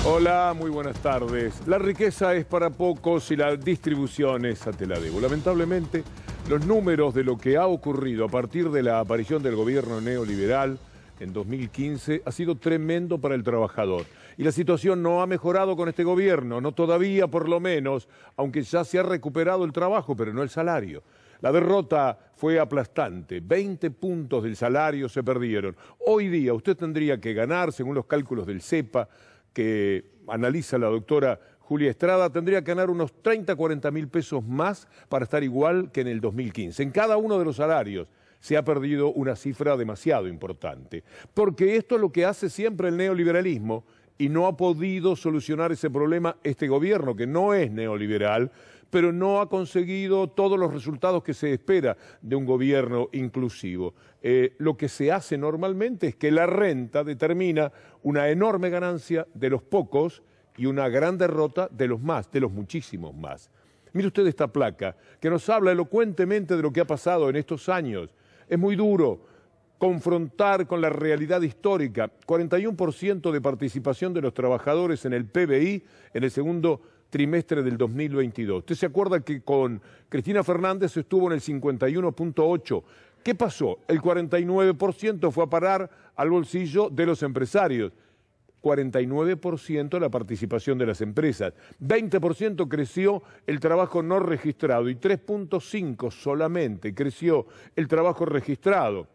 Hola, muy buenas tardes. La riqueza es para pocos y la distribución es a te la debo. Lamentablemente, los números de lo que ha ocurrido a partir de la aparición del gobierno neoliberal en 2015 ha sido tremendo para el trabajador. Y la situación no ha mejorado con este gobierno, no todavía por lo menos, aunque ya se ha recuperado el trabajo, pero no el salario. La derrota fue aplastante, 20 puntos del salario se perdieron. Hoy día usted tendría que ganar, según los cálculos del CEPA, que analiza la doctora Julia Estrada, tendría que ganar unos 30, 40 mil pesos más para estar igual que en el 2015. En cada uno de los salarios se ha perdido una cifra demasiado importante, porque esto es lo que hace siempre el neoliberalismo y no ha podido solucionar ese problema este gobierno, que no es neoliberal, pero no ha conseguido todos los resultados que se espera de un gobierno inclusivo. Lo que se hace normalmente es que la renta determina una enorme ganancia de los pocos y una gran derrota de los más, de los muchísimos más. Mire usted esta placa, que nos habla elocuentemente de lo que ha pasado en estos años. Es muy duro confrontar con la realidad histórica. 41% de participación de los trabajadores en el PBI en el segundo trimestre del 2022. Usted se acuerda que con Cristina Fernández estuvo en el 51.8%. ¿Qué pasó? El 49% fue a parar al bolsillo de los empresarios. 49% la participación de las empresas. 20% creció el trabajo no registrado y 3.5% solamente creció el trabajo registrado.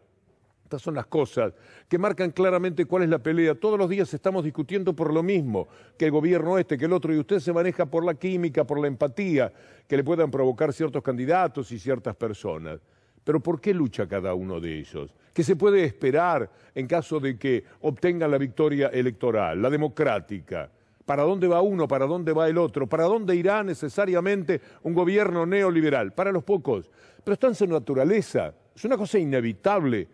Estas son las cosas que marcan claramente cuál es la pelea. Todos los días estamos discutiendo por lo mismo, que el gobierno este, que el otro, y usted se maneja por la química, por la empatía que le puedan provocar ciertos candidatos y ciertas personas. Pero ¿por qué lucha cada uno de ellos? ¿Qué se puede esperar en caso de que obtengan la victoria electoral, la democrática? ¿Para dónde va uno? ¿Para dónde va el otro? ¿Para dónde irá necesariamente un gobierno neoliberal? Para los pocos. Pero está en su naturaleza. Es una cosa inevitable.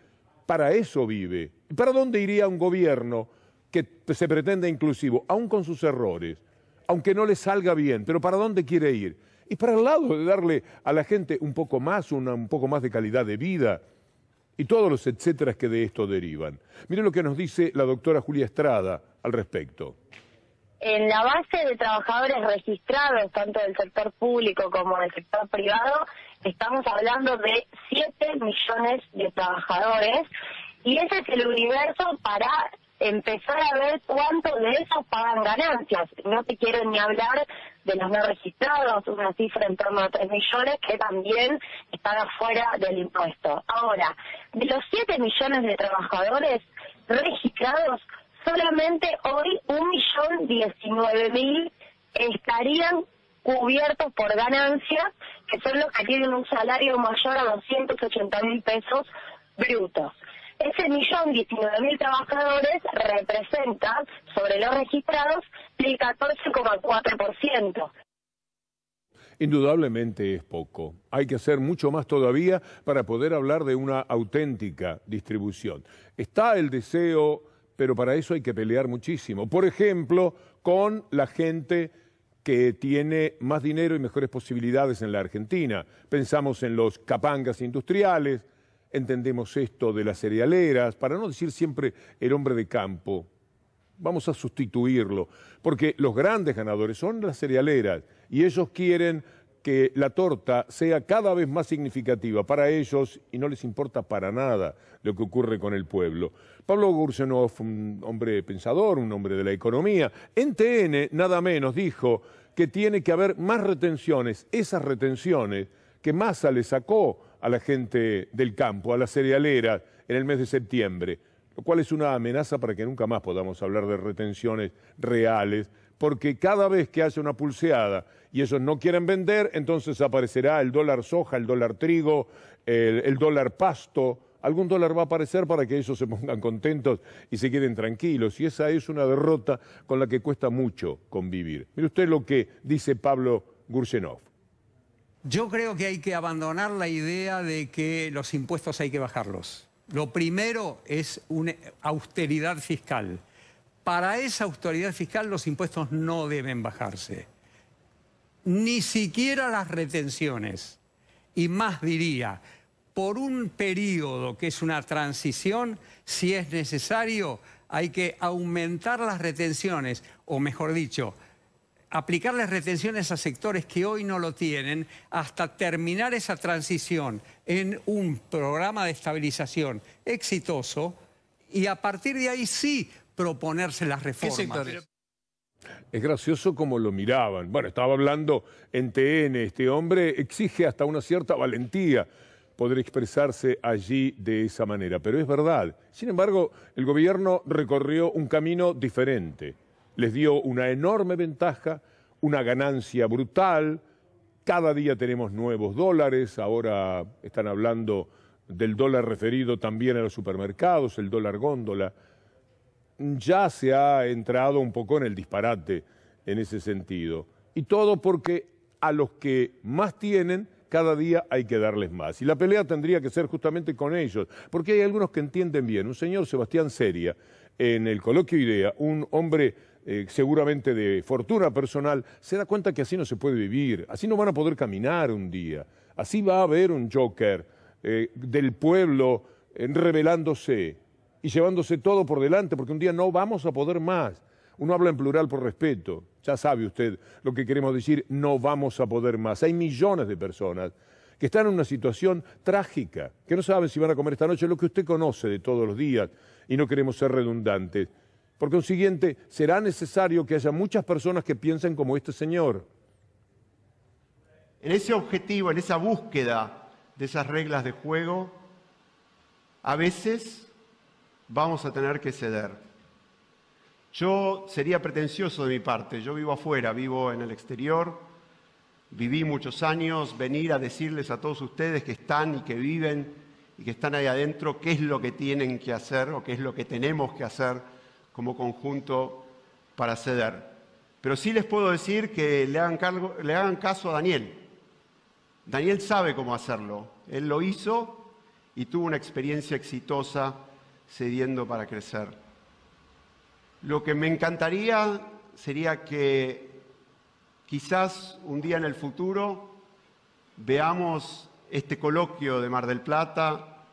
Para eso vive. ¿Y para dónde iría un gobierno que se pretende inclusivo, aun con sus errores, aunque no le salga bien? ¿Pero para dónde quiere ir? Y para el lado de darle a la gente un poco más de calidad de vida y todos los etcéteras que de esto derivan. Mire lo que nos dice la doctora Julia Estrada al respecto. En la base de trabajadores registrados, tanto del sector público como del sector privado, estamos hablando de 7 millones de trabajadores y ese es el universo para empezar a ver cuántos de esos pagan ganancias. No te quiero ni hablar de los no registrados, una cifra en torno a 3 millones que también están afuera del impuesto. Ahora, de los 7 millones de trabajadores registrados, solamente hoy 1.019.000 estarían cubiertos por ganancias, que son los que tienen un salario mayor a 280.000 pesos brutos. Ese 1.019.000 trabajadores representa, sobre los registrados, el 14,4%. Indudablemente es poco. Hay que hacer mucho más todavía para poder hablar de una auténtica distribución. Está el deseo, pero para eso hay que pelear muchísimo. Por ejemplo, con la gente que tiene más dinero y mejores posibilidades en la Argentina. Pensamos en los capangas industriales, entendemos esto de las cerealeras, para no decir siempre el hombre de campo. Vamos a sustituirlo, porque los grandes ganadores son las cerealeras y ellos quieren que la torta sea cada vez más significativa para ellos y no les importa para nada lo que ocurre con el pueblo. Pablo Gursenov, un hombre pensador, un hombre de la economía, en TN nada menos dijo que tiene que haber más retenciones, esas retenciones que Massa le sacó a la gente del campo, a las cerealeras, en el mes de septiembre, lo cual es una amenaza para que nunca más podamos hablar de retenciones reales, porque cada vez que haya una pulseada y ellos no quieren vender, entonces aparecerá el dólar soja, el dólar trigo, el dólar pasto. Algún dólar va a aparecer para que ellos se pongan contentos y se queden tranquilos. Y esa es una derrota con la que cuesta mucho convivir. Mire usted lo que dice Pablo Gursenov. Yo creo que hay que abandonar la idea de que los impuestos hay que bajarlos. Lo primero es una austeridad fiscal. Para esa austeridad fiscal los impuestos no deben bajarse. Ni siquiera las retenciones. Y más diría, por un periodo que es una transición, si es necesario, hay que aumentar las retenciones, o mejor dicho, aplicarles retenciones a sectores que hoy no lo tienen hasta terminar esa transición en un programa de estabilización exitoso y a partir de ahí sí proponerse las reformas. ¿Qué sectores? Es gracioso como lo miraban. Bueno, estaba hablando en TN, este hombre exige hasta una cierta valentía poder expresarse allí de esa manera, pero es verdad. Sin embargo, el gobierno recorrió un camino diferente. Les dio una enorme ventaja, una ganancia brutal. Cada día tenemos nuevos dólares, ahora están hablando del dólar referido también a los supermercados, el dólar góndola. Ya se ha entrado un poco en el disparate en ese sentido. Y todo porque a los que más tienen, cada día hay que darles más. Y la pelea tendría que ser justamente con ellos, porque hay algunos que entienden bien. Un señor Sebastián Seria, en el coloquio IDEA, un hombre seguramente de fortuna personal, se da cuenta que así no se puede vivir, así no van a poder caminar un día. Así va a haber un Joker del pueblo rebelándose y llevándose todo por delante, porque un día no vamos a poder más. Uno habla en plural por respeto. Ya sabe usted lo que queremos decir, no vamos a poder más. Hay millones de personas que están en una situación trágica, que no saben si van a comer esta noche, lo que usted conoce de todos los días, y no queremos ser redundantes. Por consiguiente, será necesario que haya muchas personas que piensen como este señor. En ese objetivo, en esa búsqueda de esas reglas de juego, a veces vamos a tener que ceder. Yo sería pretencioso de mi parte, yo vivo afuera, vivo en el exterior, viví muchos años, venir a decirles a todos ustedes que están y que viven y que están ahí adentro qué es lo que tienen que hacer o qué es lo que tenemos que hacer como conjunto para ceder. Pero sí les puedo decir que le hagan caso a Daniel. Daniel sabe cómo hacerlo, él lo hizo y tuvo una experiencia exitosa cediendo para crecer. Lo que me encantaría sería que quizás un día en el futuro veamos este coloquio de Mar del Plata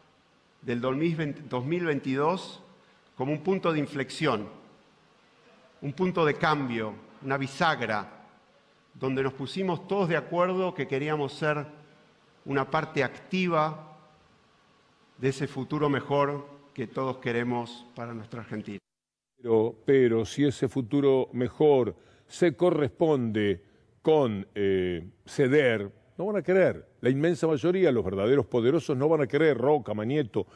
del 2022 como un punto de inflexión, un punto de cambio, una bisagra, donde nos pusimos todos de acuerdo que queríamos ser una parte activa de ese futuro mejor que todos queremos para nuestra Argentina. Pero si ese futuro mejor se corresponde con ceder, no van a querer. La inmensa mayoría, los verdaderos poderosos, no van a querer. Roca, Manieto,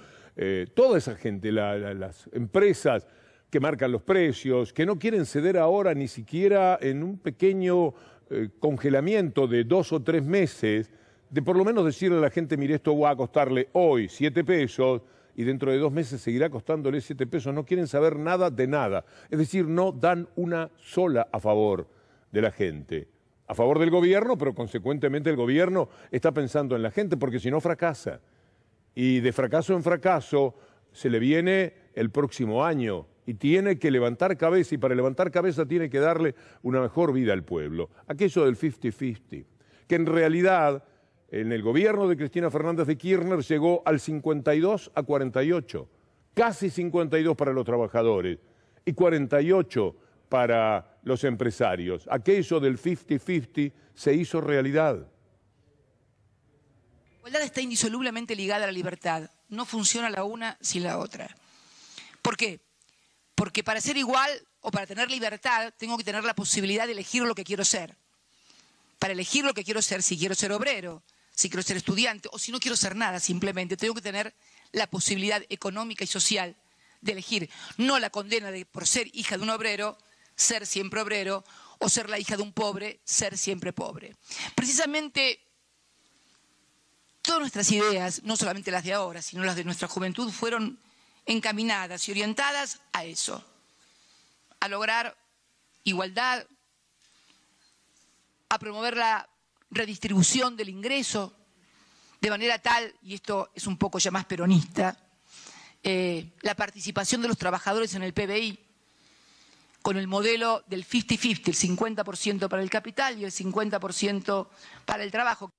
toda esa gente, las empresas que marcan los precios, que no quieren ceder ahora ni siquiera en un pequeño congelamiento de 2 o 3 meses, de por lo menos decirle a la gente, mire, esto va a costarle hoy 7 pesos, y dentro de 2 meses seguirá costándole 7 pesos, no quieren saber nada de nada. Es decir, no dan una sola a favor de la gente. A favor del gobierno, pero consecuentemente el gobierno está pensando en la gente, porque si no fracasa. Y de fracaso en fracaso se le viene el próximo año y tiene que levantar cabeza, y para levantar cabeza tiene que darle una mejor vida al pueblo. Aquello del 50-50, que en realidad en el gobierno de Cristina Fernández de Kirchner llegó al 52 a 48, casi 52 para los trabajadores y 48 para los empresarios. Aquello del 50-50 se hizo realidad. La igualdad está indisolublemente ligada a la libertad. No funciona la una sin la otra. ¿Por qué? Porque para ser igual o para tener libertad tengo que tener la posibilidad de elegir lo que quiero ser. Para elegir lo que quiero ser, si quiero ser obrero, si quiero ser estudiante o si no quiero ser nada, simplemente tengo que tener la posibilidad económica y social de elegir, no la condena de por ser hija de un obrero, ser siempre obrero, o ser la hija de un pobre, ser siempre pobre. Precisamente todas nuestras ideas, no solamente las de ahora, sino las de nuestra juventud, fueron encaminadas y orientadas a eso, a lograr igualdad, a promover la redistribución del ingreso, de manera tal, y esto es un poco ya más peronista, la participación de los trabajadores en el PBI, con el modelo del 50-50, el 50% para el capital y el 50% para el trabajo.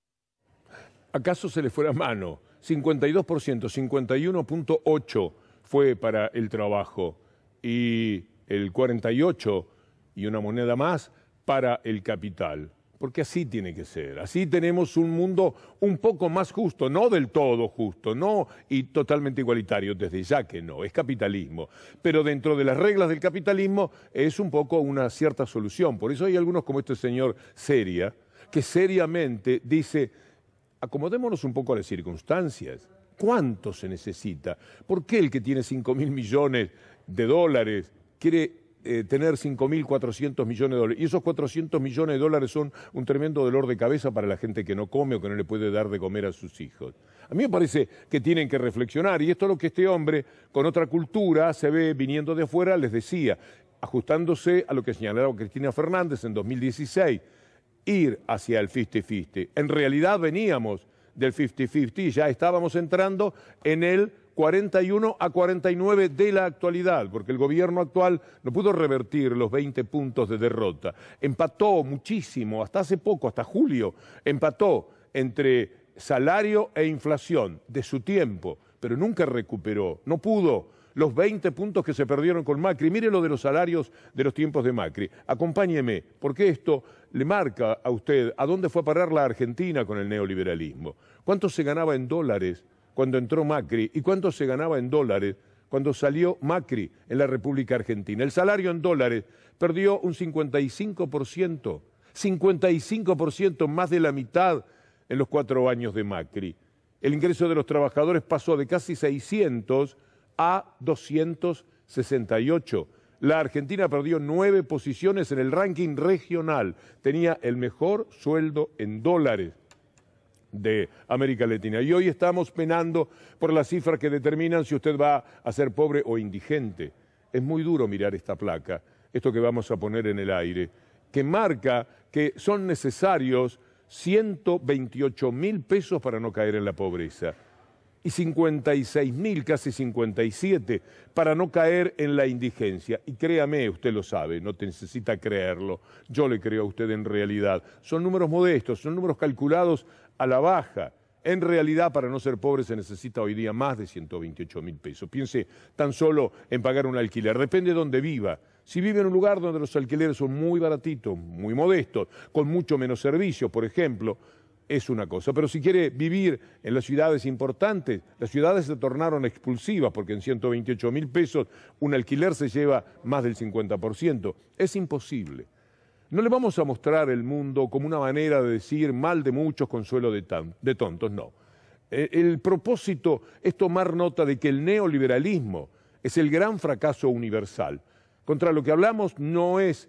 ¿Acaso se le fuera mano? 52%, 51.8% fue para el trabajo. y el 48 y una moneda más para el capital. Porque así tiene que ser. Así tenemos un mundo un poco más justo, no del todo justo, no y totalmente igualitario, desde ya que no, es capitalismo. Pero dentro de las reglas del capitalismo es un poco una cierta solución. Por eso hay algunos como este señor Seria, que seriamente dice, acomodémonos un poco a las circunstancias. ¿Cuánto se necesita? ¿Por qué el que tiene 5.000 millones de dólares quiere tener 5.400 millones de dólares? Y esos 400 millones de dólares son un tremendo dolor de cabeza para la gente que no come o que no le puede dar de comer a sus hijos. A mí me parece que tienen que reflexionar, y esto es lo que este hombre, con otra cultura, se ve viniendo de afuera, les decía, ajustándose a lo que señalaba Cristina Fernández en 2016, ir hacia el 50-50. En realidad veníamos del 50-50 y ya estábamos entrando en el 41 a 49 de la actualidad, porque el gobierno actual no pudo revertir los 20 puntos de derrota. Empató muchísimo, hasta hace poco, hasta julio, empató entre salario e inflación de su tiempo, pero nunca recuperó, no pudo los 20 puntos que se perdieron con Macri. Mire lo de los salarios de los tiempos de Macri. Acompáñeme, porque esto le marca a usted a dónde fue a parar la Argentina con el neoliberalismo. ¿Cuánto se ganaba en dólares cuando entró Macri y cuánto se ganaba en dólares cuando salió Macri en la República Argentina? El salario en dólares perdió un 55%, 55%, más de la mitad en los 4 años de Macri. El ingreso de los trabajadores pasó de casi 600 a 268. La Argentina perdió 9 posiciones en el ranking regional. Tenía el mejor sueldo en dólares de América Latina. Y hoy estamos penando por las cifras que determinan si usted va a ser pobre o indigente. Es muy duro mirar esta placa, esto que vamos a poner en el aire, que marca que son necesarios 128.000 pesos para no caer en la pobreza y 56.000, casi 57, para no caer en la indigencia. Y créame, usted lo sabe, no te necesita creerlo, yo le creo a usted en realidad. Son números modestos, son números calculados a la baja. En realidad, para no ser pobre se necesita hoy día más de 128.000 pesos. Piense tan solo en pagar un alquiler, depende de dónde viva. Si vive en un lugar donde los alquileres son muy baratitos, muy modestos, con mucho menos servicio, por ejemplo, es una cosa. Pero si quiere vivir en las ciudades importantes, las ciudades se tornaron expulsivas porque en 128.000 pesos un alquiler se lleva más del 50%. Es imposible. No le vamos a mostrar el mundo como una manera de decir mal de muchos, consuelo de tontos, no. El propósito es tomar nota de que el neoliberalismo es el gran fracaso universal. Contra lo que hablamos no es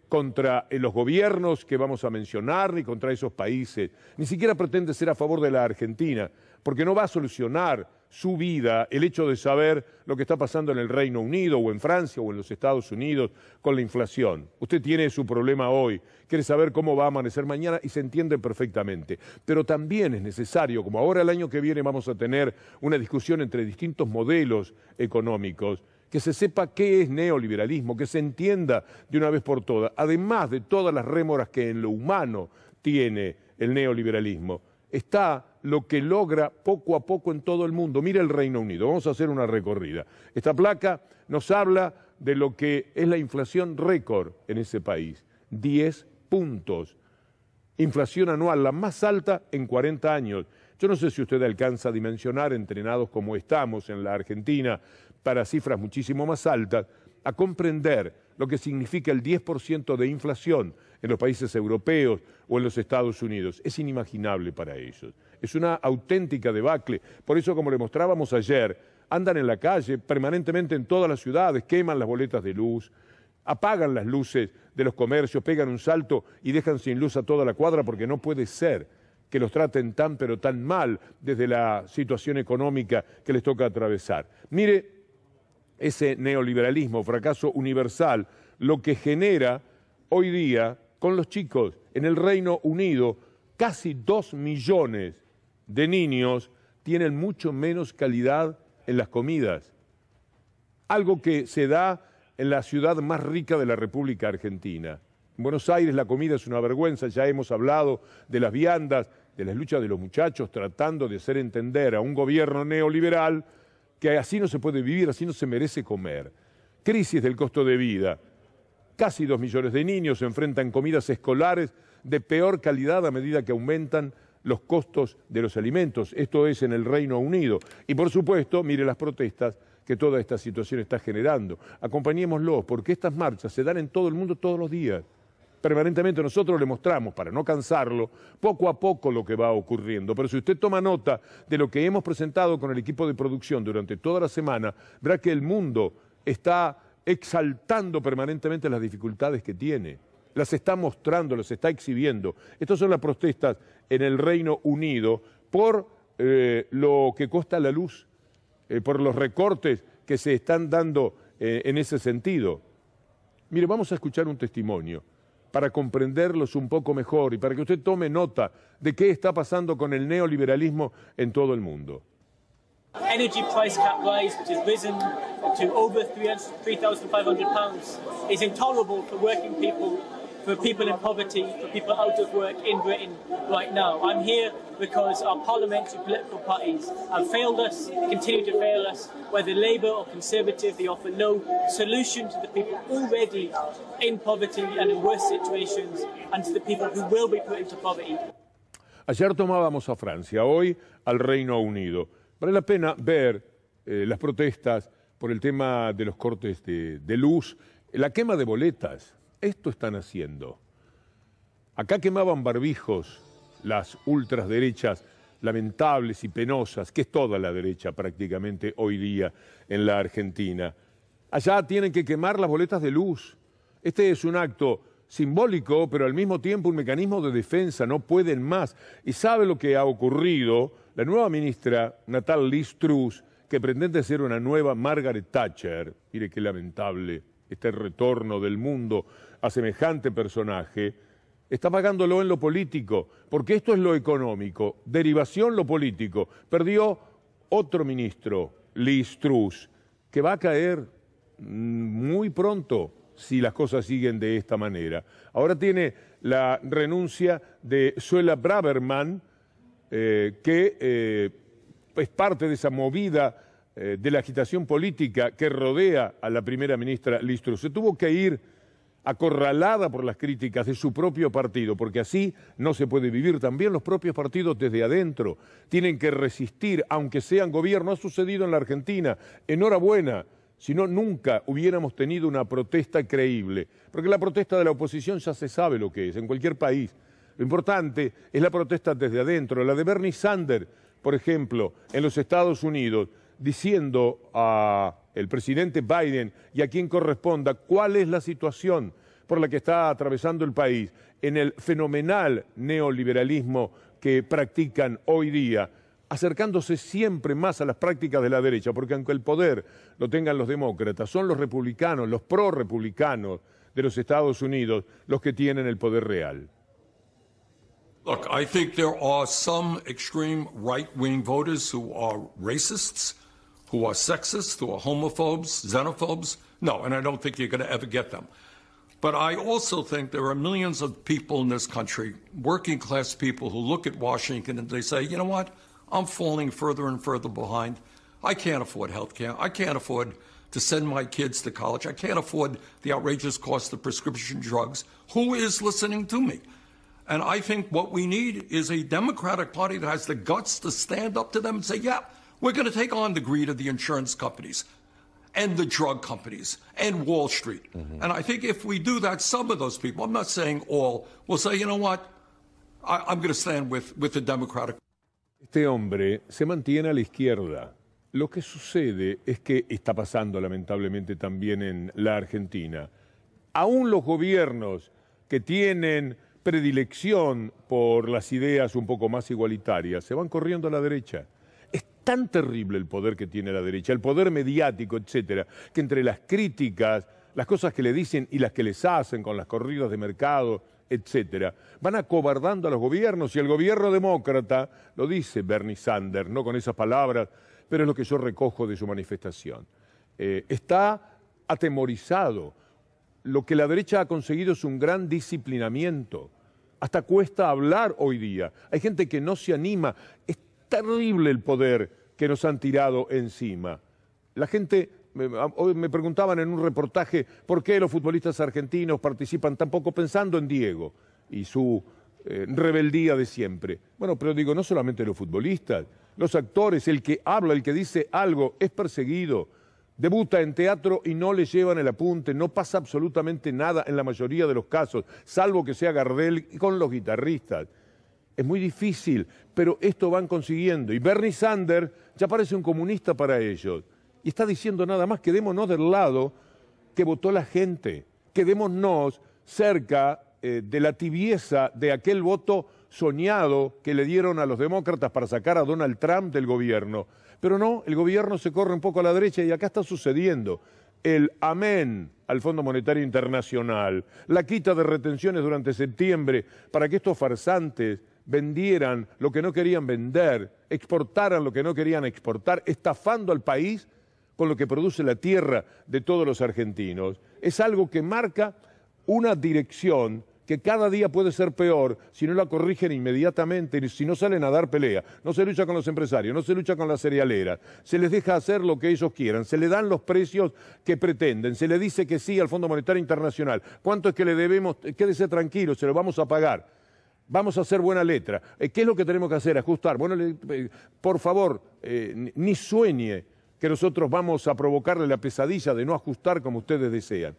contra los gobiernos que vamos a mencionar, ni contra esos países, ni siquiera pretende ser a favor de la Argentina, porque no va a solucionar su vida el hecho de saber lo que está pasando en el Reino Unido o en Francia o en los Estados Unidos con la inflación. Usted tiene su problema hoy, quiere saber cómo va a amanecer mañana y se entiende perfectamente. Pero también es necesario, como ahora el año que viene vamos a tener una discusión entre distintos modelos económicos, que se sepa qué es neoliberalismo, que se entienda de una vez por todas, además de todas las rémoras que en lo humano tiene el neoliberalismo, está lo que logra poco a poco en todo el mundo. Mira el Reino Unido, vamos a hacer una recorrida. Esta placa nos habla de lo que es la inflación récord en ese país, 10 puntos. Inflación anual, la más alta en 40 años. Yo no sé si usted alcanza a dimensionar, entrenados como estamos en la Argentina, para cifras muchísimo más altas, a comprender lo que significa el 10% de inflación en los países europeos o en los Estados Unidos. Es inimaginable para ellos. Es una auténtica debacle. Por eso, como le mostrábamos ayer, andan en la calle permanentemente en todas las ciudades, queman las boletas de luz, apagan las luces de los comercios, pegan un salto y dejan sin luz a toda la cuadra porque no puede ser que los traten tan pero tan mal desde la situación económica que les toca atravesar. Mire ese neoliberalismo, fracaso universal, lo que genera hoy día con los chicos. En el Reino Unido, casi 2 millones de niños tienen mucho menos calidad en las comidas. Algo que se da en la ciudad más rica de la República Argentina. En Buenos Aires la comida es una vergüenza, ya hemos hablado de las viandas, de las luchas de los muchachos tratando de hacer entender a un gobierno neoliberal que así no se puede vivir, así no se merece comer. crisis del costo de vida. Casi 2 millones de niños se enfrentan comidas escolares de peor calidad a medida que aumentan los costos de los alimentos. Esto es en el Reino Unido. Y por supuesto, mire las protestas que toda esta situación está generando. Acompañémoslos, porque estas marchas se dan en todo el mundo todos los días. Permanentemente nosotros le mostramos, para no cansarlo, poco a poco lo que va ocurriendo. Pero si usted toma nota de lo que hemos presentado con el equipo de producción durante toda la semana, verá que el mundo está exaltando permanentemente las dificultades que tiene. Las está mostrando, las está exhibiendo. Estas son las protestas en el Reino Unido por lo que cuesta la luz, por los recortes que se están dando en ese sentido. Mire, vamos a escuchar un testimonio para comprenderlos un poco mejor y para que usted tome nota de qué está pasando con el neoliberalismo en todo el mundo. Energy price cap rise, which has risen to over £3,500, is intolerable for working people, for people in poverty, for people out of work in Britain right now. I'm here because our parliamentary political parties have failed us, continue to fail us. Whether Labour or Conservative, they offer no solution to the people already in poverty and in worse situations, and to the people who will be put into poverty. Ayer tomábamos a Francia, hoy al Reino Unido. Vale la pena ver las protestas por el tema de los cortes de luz, la quema de boletas. Esto están haciendo. Acá quemaban barbijos las ultraderechas lamentables y penosas, que es toda la derecha prácticamente hoy día en la Argentina. Allá tienen que quemar las boletas de luz. Este es un acto simbólico, pero al mismo tiempo un mecanismo de defensa, no pueden más. ¿Y sabe lo que ha ocurrido? La nueva ministra, Natal Liz Truss, que pretende ser una nueva Margaret Thatcher, mire qué lamentable este retorno del mundo a semejante personaje, está pagándolo en lo político, porque esto es lo económico, derivación lo político. Perdió otro ministro, Liz Truss, que va a caer muy pronto si las cosas siguen de esta manera. Ahora tiene la renuncia de Suella Braverman, que es parte de esa movida de la agitación política que rodea a la primera ministra Liz Truss. Se tuvo que ir acorralada por las críticas de su propio partido, porque así no se puede vivir. También los propios partidos desde adentro tienen que resistir, aunque sean gobierno. Ha sucedido en la Argentina. Enhorabuena. Si no, nunca hubiéramos tenido una protesta creíble, porque la protesta de la oposición ya se sabe lo que es, en cualquier país. Lo importante es la protesta desde adentro, la de Bernie Sanders, por ejemplo, en los Estados Unidos, diciendo al presidente Biden y a quien corresponda cuál es la situación por la que está atravesando el país en el fenomenal neoliberalismo que practican hoy día, acercándose siempre más a las prácticas de la derecha, porque aunque el poder lo tengan los demócratas, son los republicanos, los pro-republicanos de los Estados Unidos los que tienen el poder real. Look, I think there are some extreme right-wing voters who are racists, who are sexist, who are homophobes, xenophobes. No, and I don't think you're going to ever get them. But I also think there are millions of people in this country, working class people, who look at Washington and they say, you know what? I'm falling further and further behind. I can't afford health care. I can't afford to send my kids to college. I can't afford the outrageous cost of prescription drugs. Who is listening to me? And I think what we need is a Democratic Party that has the guts to stand up to them and say, yeah, we're going to take on the greed of the insurance companies and the drug companies and Wall Street. And I think if we do that, some of those people, I'm not saying all, will say, you know what, I'm going to stand with the Democratic. Este hombre se mantiene a la izquierda. Lo que sucede es que está pasando lamentablemente también en la Argentina. Aún los gobiernos que tienen predilección por las ideas un poco más igualitarias se van corriendo a la derecha. Es tan terrible el poder que tiene la derecha, el poder mediático, etcétera, que entre las críticas, las cosas que le dicen y las que les hacen con las corridas de mercado, etcétera, van acobardando a los gobiernos, y el gobierno demócrata, lo dice Bernie Sanders, no con esas palabras, pero es lo que yo recojo de su manifestación. Está atemorizado. Lo que la derecha ha conseguido es un gran disciplinamiento. Hasta cuesta hablar hoy día. Hay gente que no se anima. Es terrible el poder que nos han tirado encima. La gente hoy me preguntaban en un reportaje por qué los futbolistas argentinos participan tan poco, pensando en Diego y su rebeldía de siempre. Bueno, pero digo, no solamente los futbolistas, los actores, el que habla, el que dice algo, es perseguido. Debuta en teatro y no le llevan el apunte, no pasa absolutamente nada en la mayoría de los casos, salvo que sea Gardel con los guitarristas. Es muy difícil, pero esto van consiguiendo. Y Bernie Sanders ya parece un comunista para ellos. Y está diciendo nada más, quedémonos del lado que votó la gente. Quedémonos cerca de la tibieza de aquel voto soñado que le dieron a los demócratas para sacar a Donald Trump del gobierno. Pero no, el gobierno se corre un poco a la derecha y acá está sucediendo. El amén al Fondo Monetario Internacional, la quita de retenciones durante septiembre para que estos farsantes vendieran lo que no querían vender, exportaran lo que no querían exportar, estafando al país con lo que produce la tierra de todos los argentinos. Es algo que marca una dirección que cada día puede ser peor si no la corrigen inmediatamente, si no salen a dar pelea. No se lucha con los empresarios, no se lucha con las cerealeras, se les deja hacer lo que ellos quieran, se le dan los precios que pretenden, se le dice que sí al Fondo Monetario Internacional. ¿Cuánto es que le debemos? Quédese tranquilo, se lo vamos a pagar. Vamos a hacer buena letra. ¿Qué es lo que tenemos que hacer? Ajustar. Bueno, por favor, ni sueñe que nosotros vamos a provocarle la pesadilla de no ajustar como ustedes desean.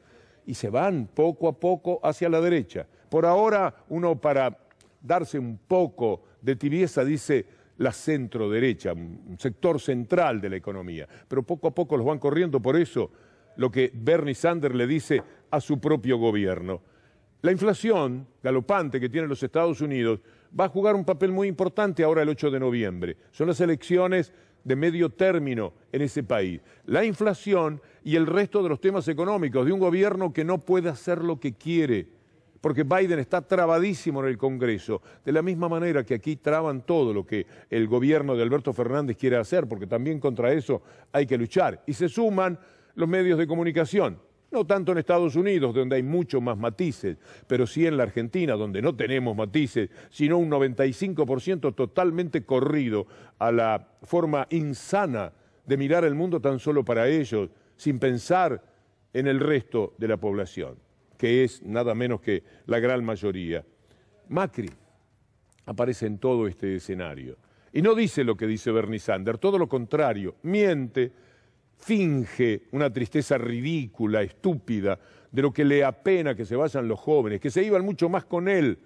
Y se van poco a poco hacia la derecha. Por ahora, uno para darse un poco de tibieza dice la centro-derecha, un sector central de la economía. Pero poco a poco los van corriendo, por eso lo que Bernie Sanders le dice a su propio gobierno. La inflación galopante que tienen los Estados Unidos va a jugar un papel muy importante ahora el 8 de noviembre. Son las elecciones de medio término en ese país. La inflación y el resto de los temas económicos de un gobierno que no puede hacer lo que quiere, porque Biden está trabadísimo en el Congreso, de la misma manera que aquí traban todo lo que el gobierno de Alberto Fernández quiere hacer, porque también contra eso hay que luchar. Y se suman los medios de comunicación. No tanto en Estados Unidos, donde hay mucho más matices, pero sí en la Argentina, donde no tenemos matices, sino un 95% totalmente corrido a la forma insana de mirar el mundo tan solo para ellos, sin pensar en el resto de la población, que es nada menos que la gran mayoría. Macri aparece en todo este escenario y no dice lo que dice Bernie Sanders, todo lo contrario, miente, finge una tristeza ridícula, estúpida, de lo que le apena que se vayan los jóvenes, que se iban mucho más con él,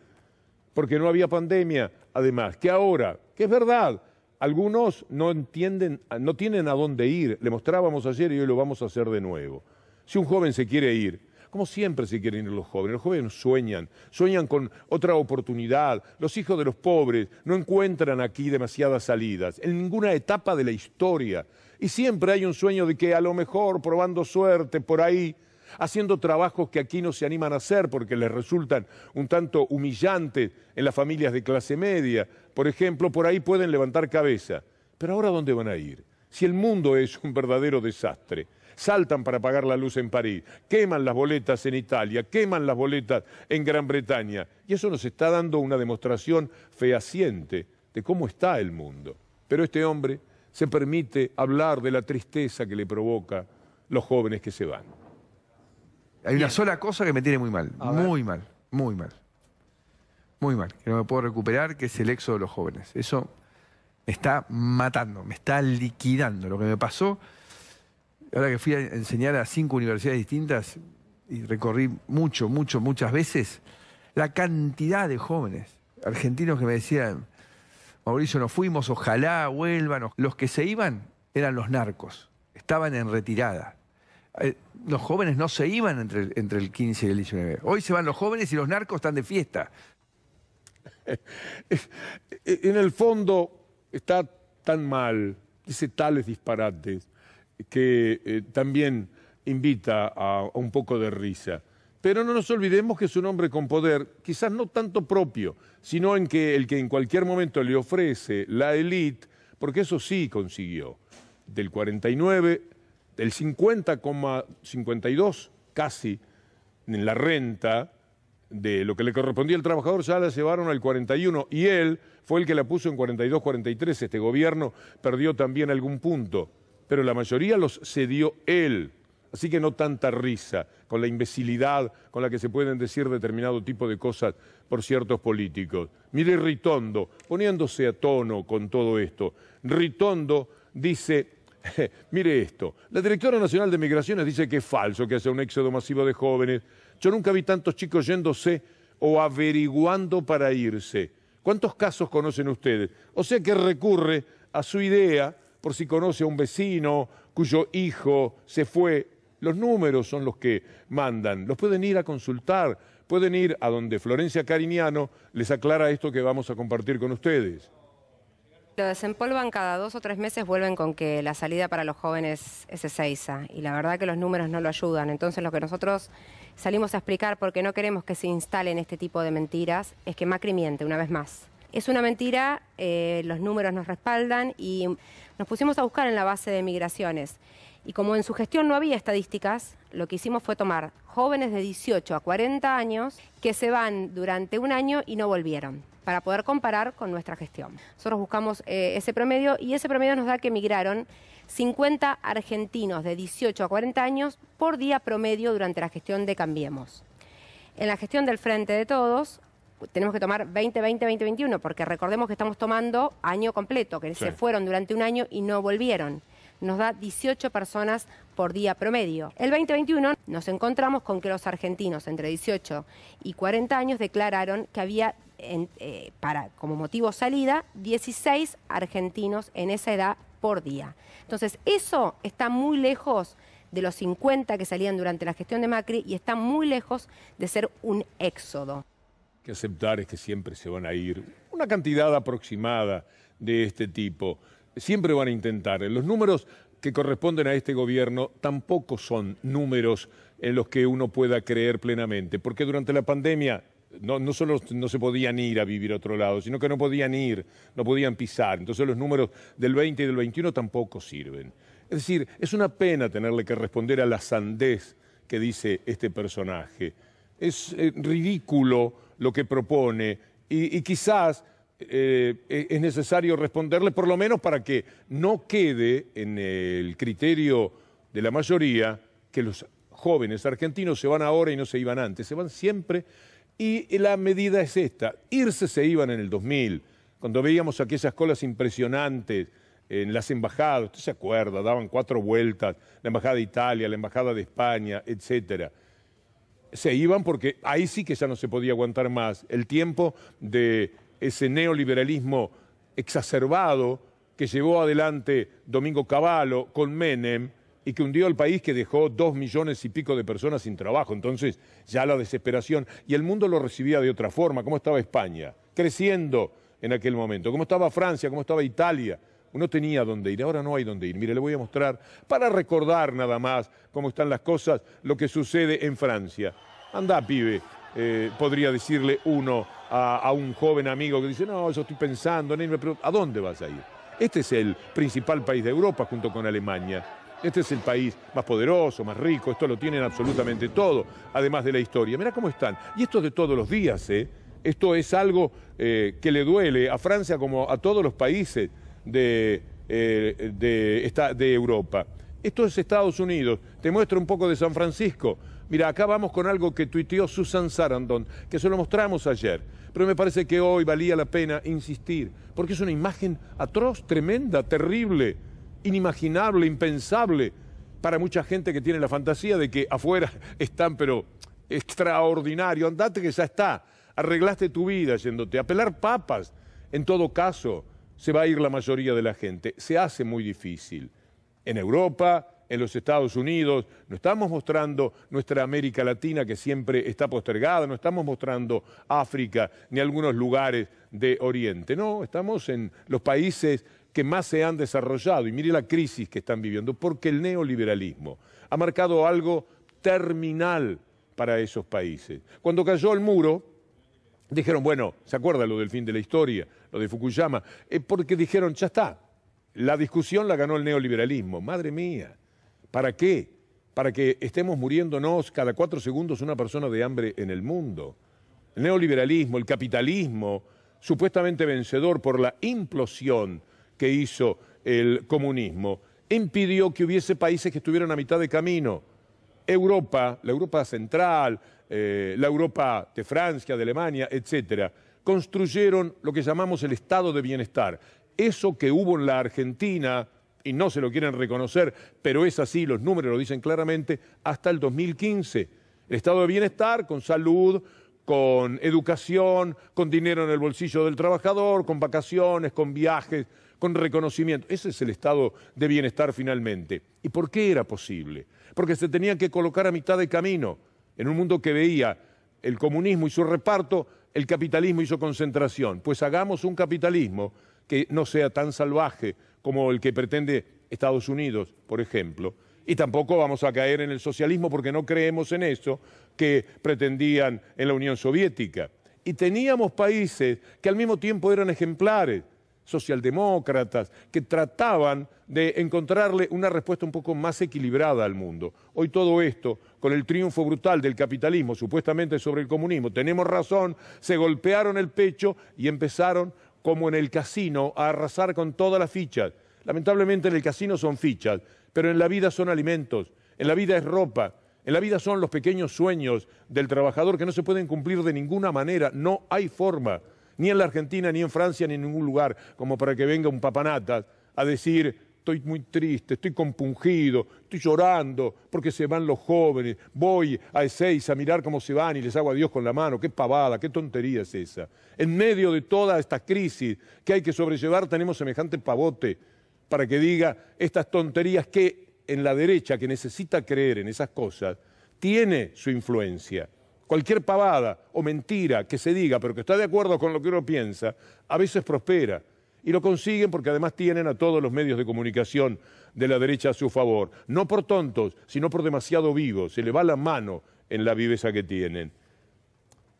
porque no había pandemia, además, que ahora, que es verdad, algunos no entienden, no tienen a dónde ir, le mostrábamos ayer y hoy lo vamos a hacer de nuevo. Si un joven se quiere ir, como siempre se quieren ir los jóvenes sueñan con otra oportunidad, los hijos de los pobres no encuentran aquí demasiadas salidas, en ninguna etapa de la historia. Y siempre hay un sueño de que a lo mejor, probando suerte por ahí, haciendo trabajos que aquí no se animan a hacer porque les resultan un tanto humillantes en las familias de clase media, por ejemplo, por ahí pueden levantar cabeza. Pero ahora, ¿dónde van a ir? Si el mundo es un verdadero desastre. Saltan para pagar la luz en París, queman las boletas en Italia, queman las boletas en Gran Bretaña. Y eso nos está dando una demostración fehaciente de cómo está el mundo. Pero este hombre se permite hablar de la tristeza que le provoca los jóvenes que se van. Hay una sola cosa que me tiene muy mal, muy mal, muy mal. Muy mal, que no me puedo recuperar, que es el éxodo de los jóvenes. Eso me está matando, me está liquidando. Lo que me pasó, ahora que fui a enseñar a 5 universidades distintas y recorrí muchas veces, la cantidad de jóvenes argentinos que me decían: Mauricio, nos fuimos, ojalá vuelvan. Los que se iban eran los narcos, estaban en retirada. Los jóvenes no se iban entre el 15 y el 19. Hoy se van los jóvenes y los narcos están de fiesta. En el fondo está tan mal, dice tales disparates, que también invita a un poco de risa. Pero no nos olvidemos que es un hombre con poder, quizás no tanto propio, sino el que en cualquier momento le ofrece la élite, porque eso sí consiguió. Del 49, del 50,52 casi en la renta de lo que le correspondía al trabajador, ya la llevaron al 41, y él fue el que la puso en 42, 43. Este gobierno perdió también algún punto. pero la mayoría los cedió él. Así que no tanta risa con la imbecilidad con la que se pueden decir determinado tipo de cosas por ciertos políticos. Mire Ritondo, poniéndose a tono con todo esto. Ritondo dice, mire esto, la directora nacional de Migraciones dice que es falso que haya un éxodo masivo de jóvenes. Yo nunca vi tantos chicos yéndose o averiguando para irse. ¿Cuántos casos conocen ustedes? O sea que recurre a su idea por si conoce a un vecino cuyo hijo se fue. Los números son los que mandan. Los pueden ir a consultar, pueden ir a donde Florencia Cariñano les aclara esto que vamos a compartir con ustedes. Lo desempolvan cada 2 o 3 meses, vuelven con que la salida para los jóvenes es Ezeiza. Y la verdad que los números no lo ayudan. Entonces lo que nosotros salimos a explicar, porque no queremos que se instalen este tipo de mentiras, es que Macri miente una vez más. Es una mentira, los números nos respaldan y nos pusimos a buscar en la base de migraciones. Y como en su gestión no había estadísticas, lo que hicimos fue tomar jóvenes de 18 a 40 años que se van durante un año y no volvieron, para poder comparar con nuestra gestión. Nosotros buscamos ese promedio y ese promedio nos da que migraron 50 argentinos de 18 a 40 años por día promedio durante la gestión de Cambiemos. En la gestión del Frente de Todos tenemos que tomar 2020-2021, porque recordemos que estamos tomando año completo, que se fueron durante un año y no volvieron. Nos da 18 personas por día promedio. El 2021 nos encontramos con que los argentinos entre 18 y 40 años declararon que había, como motivo salida, 16 argentinos en esa edad por día. Entonces, eso está muy lejos de los 50 que salían durante la gestión de Macri y está muy lejos de ser un éxodo. Que aceptar es que siempre se van a ir una cantidad aproximada de este tipo. Siempre van a intentar. Los números que corresponden a este gobierno tampoco son números en los que uno pueda creer plenamente, porque durante la pandemia no solo no se podían ir a vivir a otro lado, sino que no podían ir, no podían pisar. Entonces los números del 20 y del 21 tampoco sirven. Es decir, es una pena tenerle que responder a la sandez que dice este personaje. Es ridículo lo que propone y quizás es necesario responderle por lo menos para que no quede en el criterio de la mayoría que los jóvenes argentinos se van ahora y no se iban antes, se van siempre y la medida es esta. Irse se iban en el 2000, cuando veíamos aquellas colas impresionantes en las embajadas, usted se acuerda, daban 4 vueltas, la embajada de Italia, la embajada de España, etcétera. Se iban porque ahí sí que ya no se podía aguantar más el tiempo de ese neoliberalismo exacerbado que llevó adelante Domingo Cavallo con Menem y que hundió al país, que dejó 2 millones y pico de personas sin trabajo. Entonces ya la desesperación, y el mundo lo recibía de otra forma. ¿Cómo estaba España? Creciendo en aquel momento. ¿Cómo estaba Francia? ¿Cómo estaba Italia? Uno tenía dónde ir, ahora no hay dónde ir. Mire, le voy a mostrar, para recordar nada más cómo están las cosas, lo que sucede en Francia. Andá, pibe, podría decirle uno a un joven amigo que dice, no, yo estoy pensando en irme, pero ¿a dónde vas a ir? Este es el principal país de Europa junto con Alemania. Este es el país más poderoso, más rico, esto lo tienen absolutamente todo, además de la historia. Mirá cómo están. Y esto es de todos los días, ¿eh? Esto es algo que le duele a Francia como a todos los países de Europa. Esto es Estados Unidos. Te muestro un poco de San Francisco. Mira, acá vamos con algo que tuiteó Susan Sarandon, que se lo mostramos ayer. Pero me parece que hoy valía la pena insistir, porque es una imagen atroz, tremenda, terrible, inimaginable, impensable, para mucha gente que tiene la fantasía de que afuera están, pero extraordinario. Andate que ya está, arreglaste tu vida yéndote a pelar papas. En todo caso, se va a ir la mayoría de la gente. Se hace muy difícil. En Europa, en los Estados Unidos, no estamos mostrando nuestra América Latina que siempre está postergada, no estamos mostrando África ni algunos lugares de Oriente, no, estamos en los países que más se han desarrollado y mire la crisis que están viviendo, porque el neoliberalismo ha marcado algo terminal para esos países. Cuando cayó el muro, dijeron, bueno, ¿se acuerda lo del fin de la historia, lo de Fukuyama? Porque dijeron, ya está, la discusión la ganó el neoliberalismo, madre mía. ¿Para qué? Para que estemos muriéndonos cada 4 segundos una persona de hambre en el mundo. El neoliberalismo, el capitalismo, supuestamente vencedor por la implosión que hizo el comunismo, impidió que hubiese países que estuvieran a mitad de camino. Europa, la Europa central, la Europa de Francia, de Alemania, etcétera, construyeron lo que llamamos el estado de bienestar. Eso que hubo en la Argentina, y no se lo quieren reconocer, pero es así, los números lo dicen claramente, hasta el 2015. El estado de bienestar con salud, con educación, con dinero en el bolsillo del trabajador, con vacaciones, con viajes, con reconocimiento. Ese es el estado de bienestar finalmente. ¿Y por qué era posible? Porque se tenían que colocar a mitad de camino. En un mundo que veía el comunismo y su reparto, el capitalismo y su concentración. Pues hagamos un capitalismo que no sea tan salvaje como el que pretende Estados Unidos, por ejemplo. Y tampoco vamos a caer en el socialismo porque no creemos en eso que pretendían en la Unión Soviética. Y teníamos países que al mismo tiempo eran ejemplares, socialdemócratas, que trataban de encontrarle una respuesta un poco más equilibrada al mundo. Hoy todo esto, con el triunfo brutal del capitalismo, supuestamente sobre el comunismo, tenemos razón, se golpearon el pecho y empezaron, como en el casino, a arrasar con todas las fichas. Lamentablemente en el casino son fichas, pero en la vida son alimentos, en la vida es ropa, en la vida son los pequeños sueños del trabajador que no se pueden cumplir de ninguna manera, no hay forma, ni en la Argentina, ni en Francia, ni en ningún lugar, como para que venga un papanatas a decir: estoy muy triste, estoy compungido, estoy llorando porque se van los jóvenes, voy a Ezeiza a mirar cómo se van y les hago adiós con la mano. Qué pavada, qué tontería es esa. En medio de toda esta crisis que hay que sobrellevar tenemos semejante pavote para que diga estas tonterías que en la derecha, que necesita creer en esas cosas, tiene su influencia. Cualquier pavada o mentira que se diga, pero que está de acuerdo con lo que uno piensa, a veces prospera. Y lo consiguen porque además tienen a todos los medios de comunicación de la derecha a su favor. No por tontos, sino por demasiado vivos. Se le va la mano en la viveza que tienen.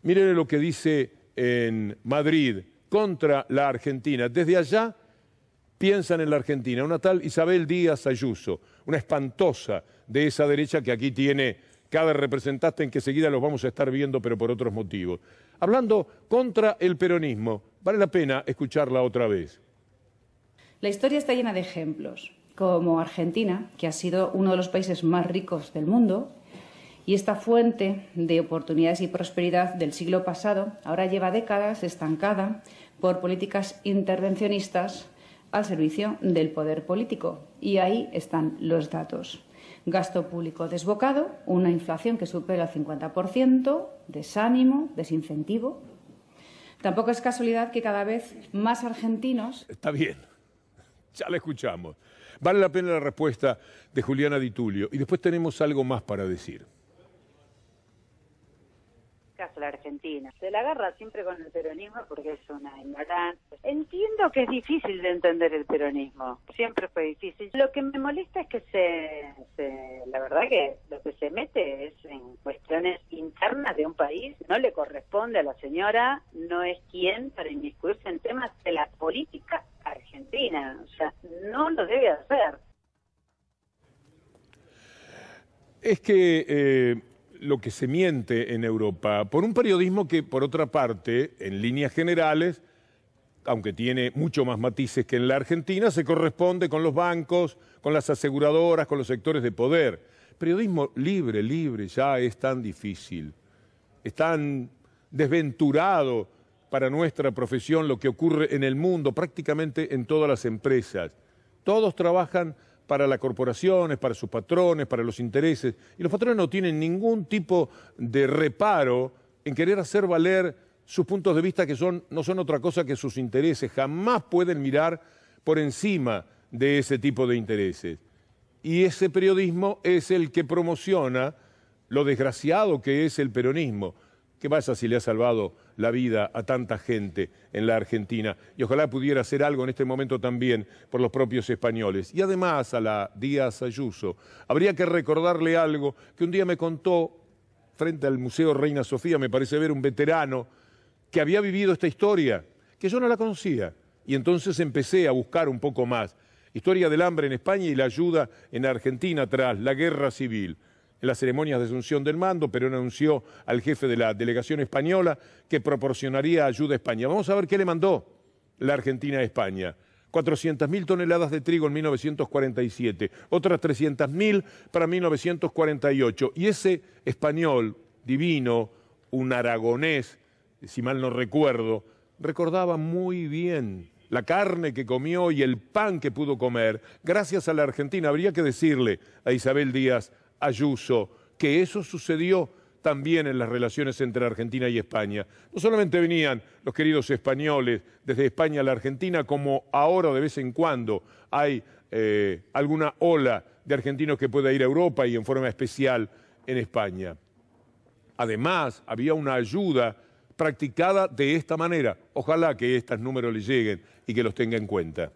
Miren lo que dice en Madrid contra la Argentina. Desde allá piensan en la Argentina. Una tal Isabel Díaz Ayuso, una espantosa de esa derecha que aquí tiene cada representante, en que seguida los vamos a estar viendo, pero por otros motivos. Hablando contra el peronismo, vale la pena escucharla otra vez. La historia está llena de ejemplos, como Argentina, que ha sido uno de los países más ricos del mundo, y esta fuente de oportunidades y prosperidad del siglo pasado ahora lleva décadas estancada por políticas intervencionistas al servicio del poder político. Y ahí están los datos. Gasto público desbocado, una inflación que supera el 50%, desánimo, desincentivo. Tampoco es casualidad que cada vez más argentinos... Está bien, ya la escuchamos. Vale la pena la respuesta de Juliana Di Tulio. Y después tenemos algo más para decir. Caso la Argentina. Se la agarra siempre con el peronismo porque es una ignorancia. Entiendo que es difícil de entender el peronismo. Siempre fue difícil. Lo que me molesta es que la verdad que lo que se mete es en cuestiones internas de un país. No le corresponde a la señora, no es quien para inmiscuirse en temas de la política argentina. O sea, no lo debe hacer. Es que... lo que se miente en Europa, por un periodismo que, por otra parte, en líneas generales, aunque tiene mucho más matices que en la Argentina, se corresponde con los bancos, con las aseguradoras, con los sectores de poder. Periodismo libre, ya es tan difícil, es tan desventurado para nuestra profesión lo que ocurre en el mundo, prácticamente en todas las empresas. Todos trabajan para las corporaciones, para sus patrones, para los intereses. Y los patrones no tienen ningún tipo de reparo en querer hacer valer sus puntos de vista que no son otra cosa que sus intereses. Jamás pueden mirar por encima de ese tipo de intereses. Y ese periodismo es el que promociona lo desgraciado que es el peronismo. ¿Qué pasa si le ha salvado la vida a tanta gente en la Argentina? Y ojalá pudiera hacer algo en este momento también por los propios españoles. Y además a la Díaz Ayuso habría que recordarle algo que un día me contó frente al Museo Reina Sofía, me parece ver un veterano que había vivido esta historia, que yo no la conocía. Y entonces empecé a buscar un poco más. Historia del hambre en España y la ayuda en Argentina tras la guerra civil. En las ceremonias de asunción del mando, Perón anunció al jefe de la delegación española que proporcionaría ayuda a España. Vamos a ver qué le mandó la Argentina a España. 400.000 toneladas de trigo en 1947, otras 300.000 para 1948. Y ese español divino, un aragonés, si mal no recuerdo, recordaba muy bien la carne que comió y el pan que pudo comer gracias a la Argentina. Habría que decirle a Isabel Díaz Ayuso que eso sucedió también en las relaciones entre Argentina y España. No solamente venían los queridos españoles desde España a la Argentina, como ahora de vez en cuando hay alguna ola de argentinos que pueda ir a Europa y en forma especial en España. Además, había una ayuda practicada de esta manera. Ojalá que estos números le lleguen y que los tenga en cuenta.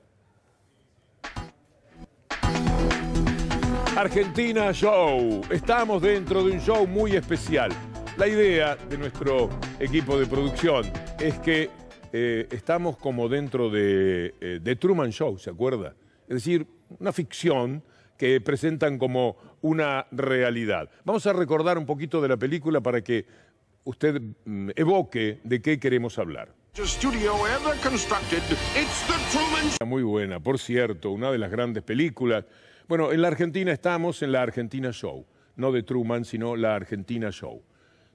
Argentina Show. Estamos dentro de un show muy especial. La idea de nuestro equipo de producción es que estamos como dentro de Truman Show, ¿se acuerda? Es decir, una ficción que presentan como una realidad. Vamos a recordar un poquito de la película para que usted evoque de qué queremos hablar. Muy buena, por cierto, una de las grandes películas. Bueno, en la Argentina estamos en la Argentina Show, no de Truman, sino la Argentina Show.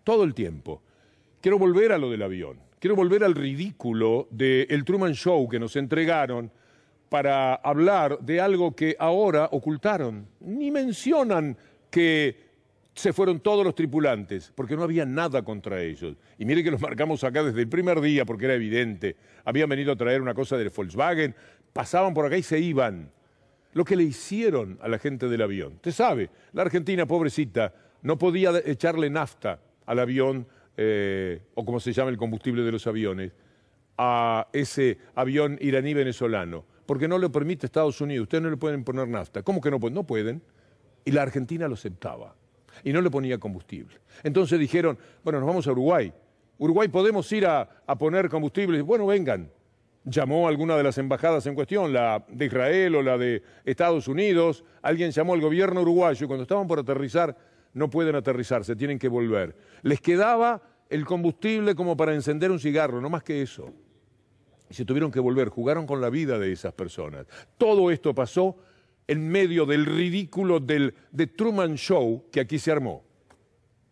Todo el tiempo. Quiero volver a lo del avión, quiero volver al ridículo del Truman Show que nos entregaron para hablar de algo que ahora ocultaron. Ni mencionan que se fueron todos los tripulantes, porque no había nada contra ellos. Y mire que los marcamos acá desde el primer día, porque era evidente. Habían venido a traer una cosa del Volkswagen, pasaban por acá y se iban. Lo que le hicieron a la gente del avión. Usted sabe, la Argentina, pobrecita, no podía echarle nafta al avión, o como se llama el combustible de los aviones, a ese avión iraní-venezolano, porque no le permite Estados Unidos. Ustedes no le pueden poner nafta. ¿Cómo que no pueden? No pueden. Y la Argentina lo aceptaba. Y no le ponía combustible. Entonces dijeron, bueno, nos vamos a Uruguay. Uruguay, ¿podemos ir a poner combustible? Bueno, vengan. Llamó a alguna de las embajadas en cuestión, la de Israel o la de Estados Unidos. Alguien llamó al gobierno uruguayo y cuando estaban por aterrizar, no pueden aterrizar, se tienen que volver. Les quedaba el combustible como para encender un cigarro, no más que eso. Y se tuvieron que volver, jugaron con la vida de esas personas. Todo esto pasó en medio del ridículo de Truman Show que aquí se armó.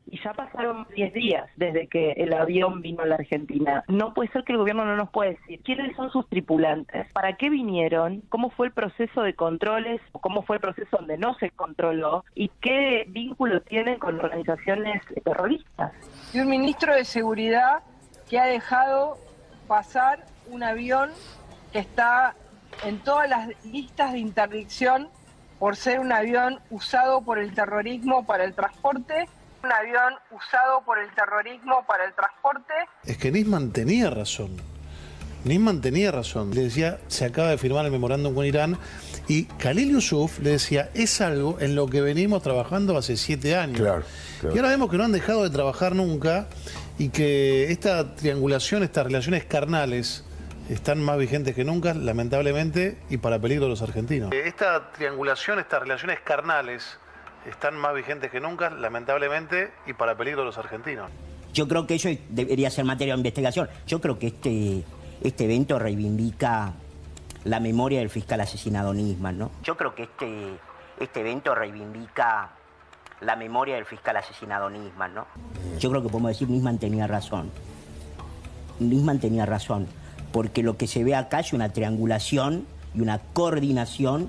Y ya pasaron 10 días desde que el avión vino a la Argentina. No puede ser que el gobierno no nos pueda decir quiénes son sus tripulantes, para qué vinieron, cómo fue el proceso de controles, o cómo fue el proceso donde no se controló, y qué vínculo tienen con organizaciones terroristas. Y un ministro de Seguridad que ha dejado pasar un avión que está en todas las listas de interdicción por ser un avión usado por el terrorismo para el transporte. Un avión usado por el terrorismo para el transporte. Es que Nisman tenía razón. Nisman tenía razón. Le decía, se acaba de firmar el memorándum con Irán. Y Khalil Yusuf le decía, es algo en lo que venimos trabajando hace 7 años. Claro. Y ahora vemos que no han dejado de trabajar nunca y que esta triangulación, estas relaciones carnales están más vigentes que nunca, lamentablemente, y para peligro de los argentinos. Esta triangulación, estas relaciones carnales están más vigentes que nunca, lamentablemente, y para peligro de los argentinos. Yo creo que eso debería ser materia de investigación. Yo creo que este evento reivindica la memoria del fiscal asesinado Nisman, ¿no? Yo creo que este evento reivindica la memoria del fiscal asesinado Nisman, ¿no? Yo creo que podemos decir Nisman tenía razón. Nisman tenía razón, porque lo que se ve acá es una triangulación y una coordinación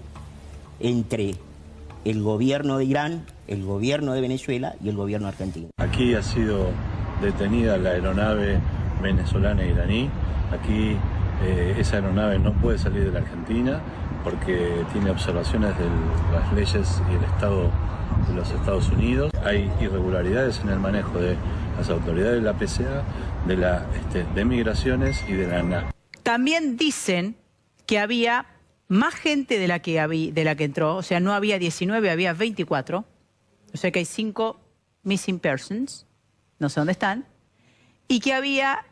entre el gobierno de Irán, el gobierno de Venezuela y el gobierno argentino. Aquí ha sido detenida la aeronave venezolana e iraní. Aquí esa aeronave no puede salir de la Argentina porque tiene observaciones de las leyes y el Estado de los Estados Unidos. Hay irregularidades en el manejo de las autoridades de la PCA, de Migraciones y de la ANAC. También dicen que había más gente de la que entró, o sea, no había 19, había 24, o sea que hay 5 missing persons, no sé dónde están, y que había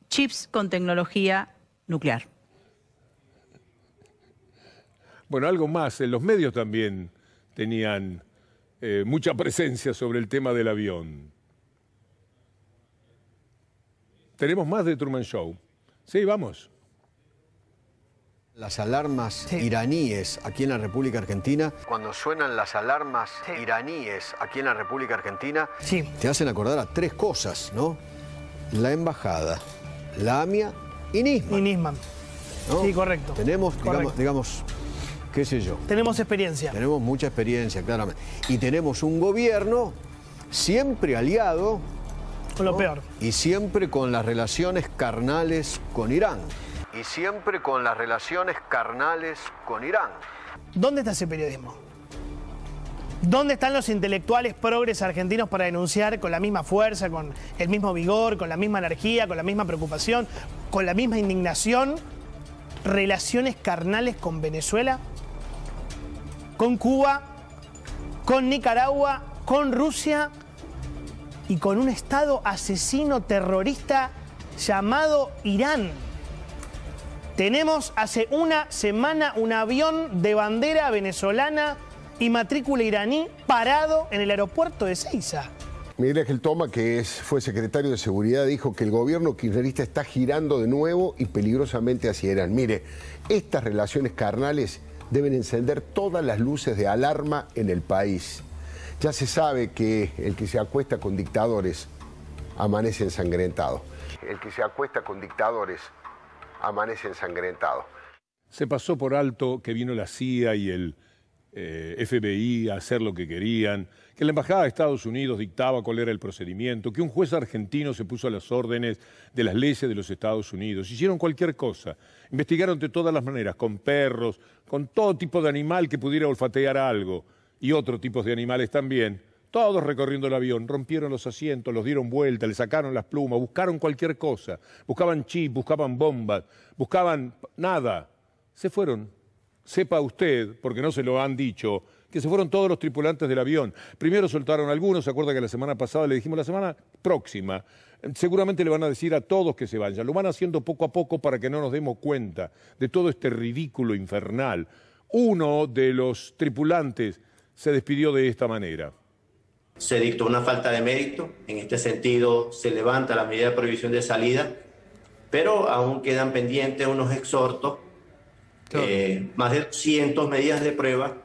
chips con tecnología nuclear. Bueno, algo más, los medios también tenían mucha presencia sobre el tema del avión. ¿Tenemos más de Truman Show? Sí, vamos. Las alarmas iraníes aquí en la República Argentina, cuando suenan las alarmas iraníes aquí en la República Argentina, te hacen acordar a tres cosas, ¿no? La embajada, la AMIA y Nisman. Y Nisman. ¿No? Sí, correcto. Tenemos, Correcto. digamos, qué sé yo. Tenemos experiencia. Tenemos mucha experiencia, claramente. Y tenemos un gobierno siempre aliado. Con lo peor. Y siempre con las relaciones carnales con Irán. Y siempre con las relaciones carnales con Irán. ¿Dónde está ese periodismo? ¿Dónde están los intelectuales progres argentinos para denunciar con la misma fuerza, con el mismo vigor, con la misma energía, con la misma preocupación, con la misma indignación, relaciones carnales con Venezuela, con Cuba, con Nicaragua, con Rusia y con un Estado asesino terrorista llamado Irán? Tenemos hace una semana un avión de bandera venezolana y matrícula iraní parado en el aeropuerto de Ezeiza. Miguel Ángel Toma, que fue secretario de Seguridad, dijo que el gobierno kirchnerista está girando de nuevo y peligrosamente hacia Irán. Mire, estas relaciones carnales deben encender todas las luces de alarma en el país. Ya se sabe que el que se acuesta con dictadores amanece ensangrentado. El que se acuesta con dictadores amanece ensangrentado. Se pasó por alto que vino la CIA y el FBI a hacer lo que querían, que la Embajada de Estados Unidos dictaba cuál era el procedimiento, que un juez argentino se puso a las órdenes de las leyes de los Estados Unidos. Hicieron cualquier cosa, investigaron de todas las maneras, con perros, con todo tipo de animal que pudiera olfatear algo, y otros tipos de animales también, todos recorriendo el avión, rompieron los asientos, los dieron vuelta, le sacaron las plumas, buscaron cualquier cosa, buscaban chip, buscaban bombas, buscaban nada, se fueron. Sepa usted, porque no se lo han dicho, que se fueron todos los tripulantes del avión. Primero soltaron algunos, se acuerda que la semana pasada le dijimos la semana próxima. Seguramente le van a decir a todos que se vayan. Lo van haciendo poco a poco para que no nos demos cuenta de todo este ridículo infernal. Uno de los tripulantes se despidió de esta manera. Se dictó una falta de mérito. En este sentido, se levanta la medida de prohibición de salida, pero aún quedan pendientes unos exhortos. Más de 200 medidas de prueba,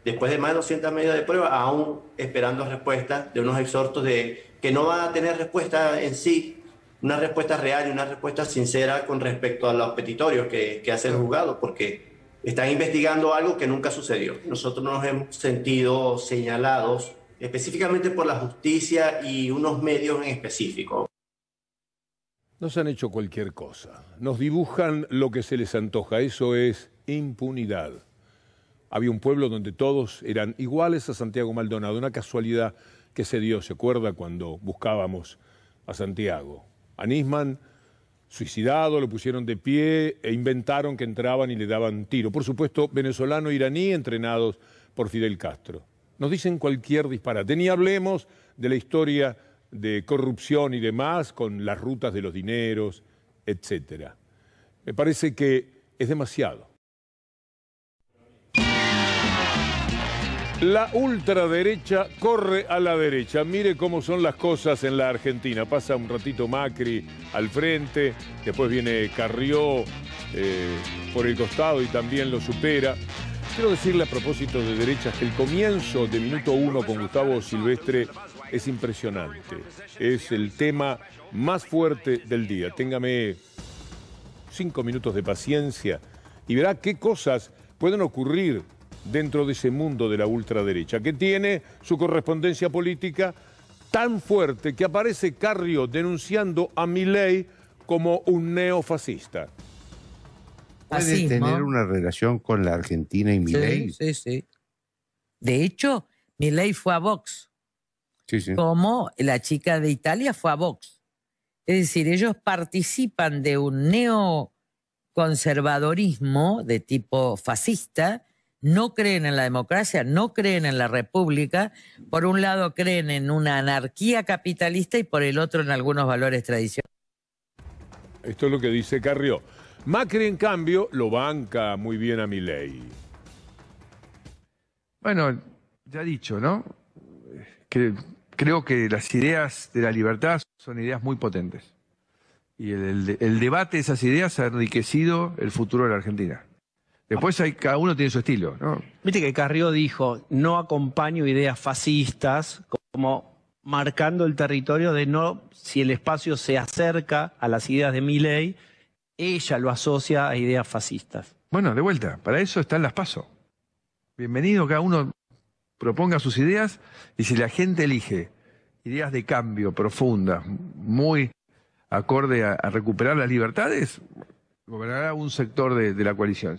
después de más de 200 medidas de prueba, aún esperando respuestas de unos exhortos de que no van a tener respuesta en sí, una respuesta real y una respuesta sincera con respecto a los petitorios que hace el juzgado, porque están investigando algo que nunca sucedió. Nosotros nos hemos sentido señalados específicamente por la justicia y unos medios en específico. Nos han hecho cualquier cosa, nos dibujan lo que se les antoja, eso es impunidad. Había un pueblo donde todos eran iguales a Santiago Maldonado, una casualidad que se dio, ¿se acuerda cuando buscábamos a Santiago? A Nisman, suicidado, lo pusieron de pie e inventaron que entraban y le daban tiro. Por supuesto, venezolano-iraní entrenados por Fidel Castro. Nos dicen cualquier disparate, ni hablemos de la historia de corrupción y demás, con las rutas de los dineros, etc. Me parece que es demasiado. La ultraderecha corre a la derecha. Mire cómo son las cosas en la Argentina. Pasa un ratito Macri al frente, después viene Carrió por el costado y también lo supera. Quiero decirle a propósito de derechas que el comienzo de Minuto 1 con Gustavo Silvestre es impresionante. Es el tema más fuerte del día. Téngame 5 minutos de paciencia y verá qué cosas pueden ocurrir dentro de ese mundo de la ultraderecha, que tiene su correspondencia política tan fuerte que aparece Carrió denunciando a Milei como un neofascista. ¿Puede tener una relación con la Argentina y Milei? Sí, sí, sí. De hecho, Milei fue a Vox. Sí, sí. Como la chica de Italia fue a Vox. Es decir, ellos participan de un neoconservadorismo de tipo fascista, no creen en la democracia, no creen en la república, por un lado creen en una anarquía capitalista y por el otro en algunos valores tradicionales. Esto es lo que dice Carrió. Macri, en cambio, lo banca muy bien a Milei. Bueno, ya dicho, ¿no? Creo que las ideas de la libertad son ideas muy potentes. Y el debate de esas ideas ha enriquecido el futuro de la Argentina. Después cada uno tiene su estilo, ¿no? Viste que Carrió dijo, no acompaño ideas fascistas, como marcando el territorio de no, si el espacio se acerca a las ideas de Milei, ella lo asocia a ideas fascistas. Bueno, de vuelta, para eso están las PASO. Bienvenido, cada uno proponga sus ideas y si la gente elige ideas de cambio profundas, muy acorde a recuperar las libertades, gobernará un sector de la coalición.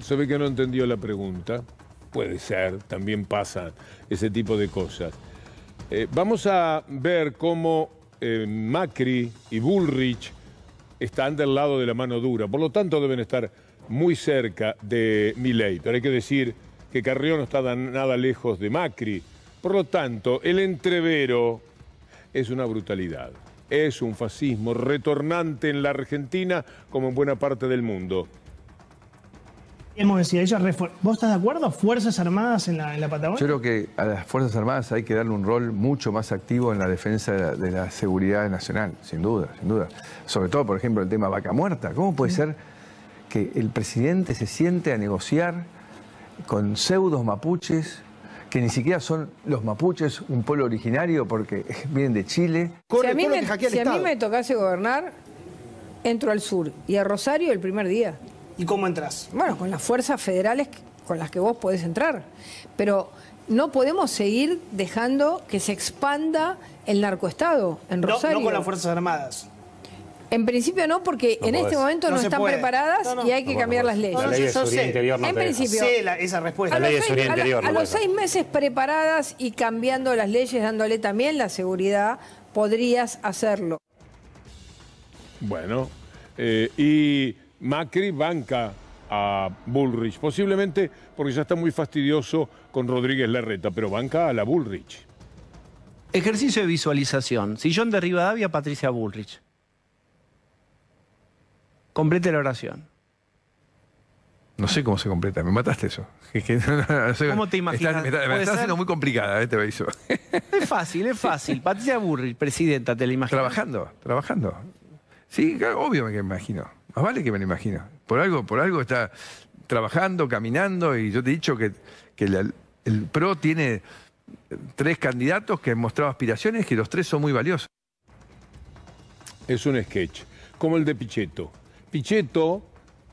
Se ve que no entendió la pregunta. Puede ser, también pasa ese tipo de cosas. Vamos a ver cómo Macri y Bullrich están del lado de la mano dura. Por lo tanto, deben estar muy cerca de Milei. Pero hay que decir que Carrió no está nada lejos de Macri. Por lo tanto, el entrevero es una brutalidad. Es un fascismo retornante en la Argentina como en buena parte del mundo. Hemos decidido, ¿vos estás de acuerdo? ¿Fuerzas Armadas en la Patagonia? Yo creo que a las Fuerzas Armadas hay que darle un rol mucho más activo en la defensa de la seguridad nacional, sin duda, sin duda. Sobre todo, por ejemplo, el tema Vaca Muerta. ¿Cómo puede ser que el presidente se siente a negociar con pseudos mapuches, que ni siquiera son los mapuches un pueblo originario porque vienen de Chile? Si a mí me tocase gobernar, entro al sur y a Rosario el primer día. ¿Y cómo entras? Bueno, con las fuerzas federales con las que vos podés entrar. Pero no podemos seguir dejando que se expanda el narcoestado en Rosario. No con las Fuerzas Armadas. En principio no, porque en este momento no están preparadas y hay que cambiar las leyes. La ley de seguridad interior no en te deja. principio, esa respuesta. La ley de seguridad interior a los 6 meses preparadas y cambiando las leyes, dándole también la seguridad, podrías hacerlo. Bueno, y Macri banca a Bullrich, posiblemente porque ya está muy fastidioso con Rodríguez Larreta, pero banca a la Bullrich. Ejercicio de visualización. Sillón de Rivadavia, Patricia Bullrich. Complete la oración. No sé cómo se completa, me mataste eso. No sé, ¿Cómo te imaginas? Me está haciendo muy complicada este beso. Es fácil. Patricia Bullrich, presidenta, ¿te la imaginas? Trabajando. Sí, obvio que me imagino. Más vale que me lo imagino. Por algo está trabajando, caminando, y yo te he dicho que el PRO tiene 3 candidatos que han mostrado aspiraciones, que los 3 son muy valiosos. Es un sketch, como el de Pichetto. Pichetto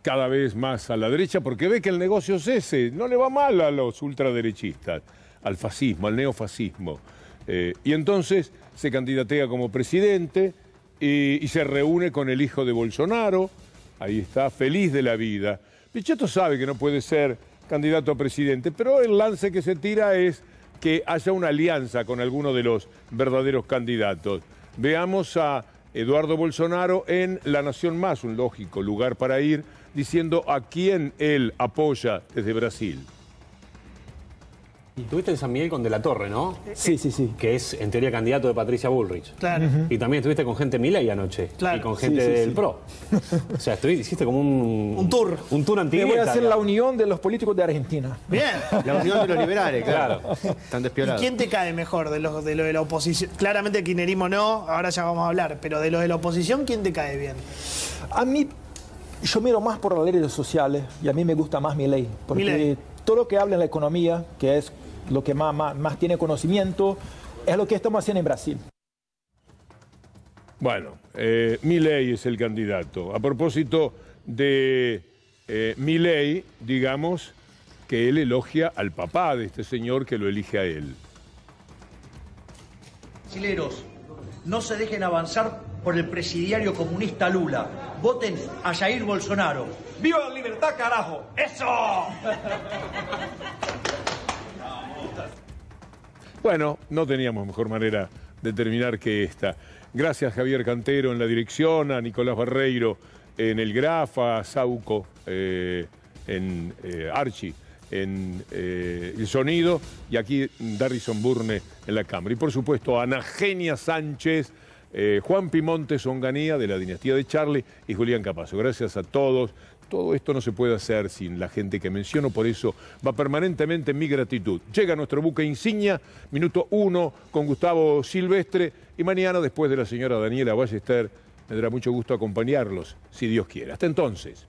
cada vez más a la derecha porque ve que el negocio es ese, no le va mal a los ultraderechistas, al fascismo, al neofascismo. Y entonces se candidatea como presidente y se reúne con el hijo de Bolsonaro. Ahí está, feliz de la vida. Pichetto sabe que no puede ser candidato a presidente, pero el lance que se tira es que haya una alianza con alguno de los verdaderos candidatos. Veamos a Eduardo Bolsonaro en La Nación Más, un lógico lugar para ir, diciendo a quién él apoya desde Brasil. Y estuviste en San Miguel con De la Torre, ¿no? Sí. Que es, en teoría, candidato de Patricia Bullrich. Claro. Y también estuviste con gente Milei anoche. Claro. Y con gente del PRO. O sea, hiciste como un tour. Un tour antiguo. Voy a hacer la unión de los políticos de Argentina. Bien. La unión de los liberales, claro. Están ¿Y despiorados. quién te cae mejor de lo de la oposición? Claramente el kirchnerismo no, ahora ya vamos a hablar, pero de lo de la oposición, ¿quién te cae bien? A mí, yo miro más por las leyes sociales y a mí me gusta más Milei. Porque Milei. todo lo que habla en la economía, que es lo que más tiene conocimiento, es lo que estamos haciendo en Brasil. Bueno, Milei es el candidato. A propósito de Milei, digamos que él elogia al papá de este señor que lo elige a él. Brasileros, no se dejen avanzar por el presidiario comunista Lula. Voten a Jair Bolsonaro. ¡Viva la libertad, carajo! ¡Eso! Bueno, no teníamos mejor manera de terminar que esta. Gracias Javier Cantero en la dirección, a Nicolás Barreiro en el Graf, a Sauco en Archie en el sonido y aquí Darrison Burne en la cámara. Y por supuesto a Ana Genia Sánchez, Juan Pimontes Onganía de la dinastía de Charlie y Julián Capazo. Gracias a todos. Todo esto no se puede hacer sin la gente que menciono, por eso va permanentemente mi gratitud. Llega nuestro buque insignia, minuto 1 con Gustavo Silvestre y mañana, después de la señora Daniela Ballester, me dará mucho gusto acompañarlos, si Dios quiere. Hasta entonces.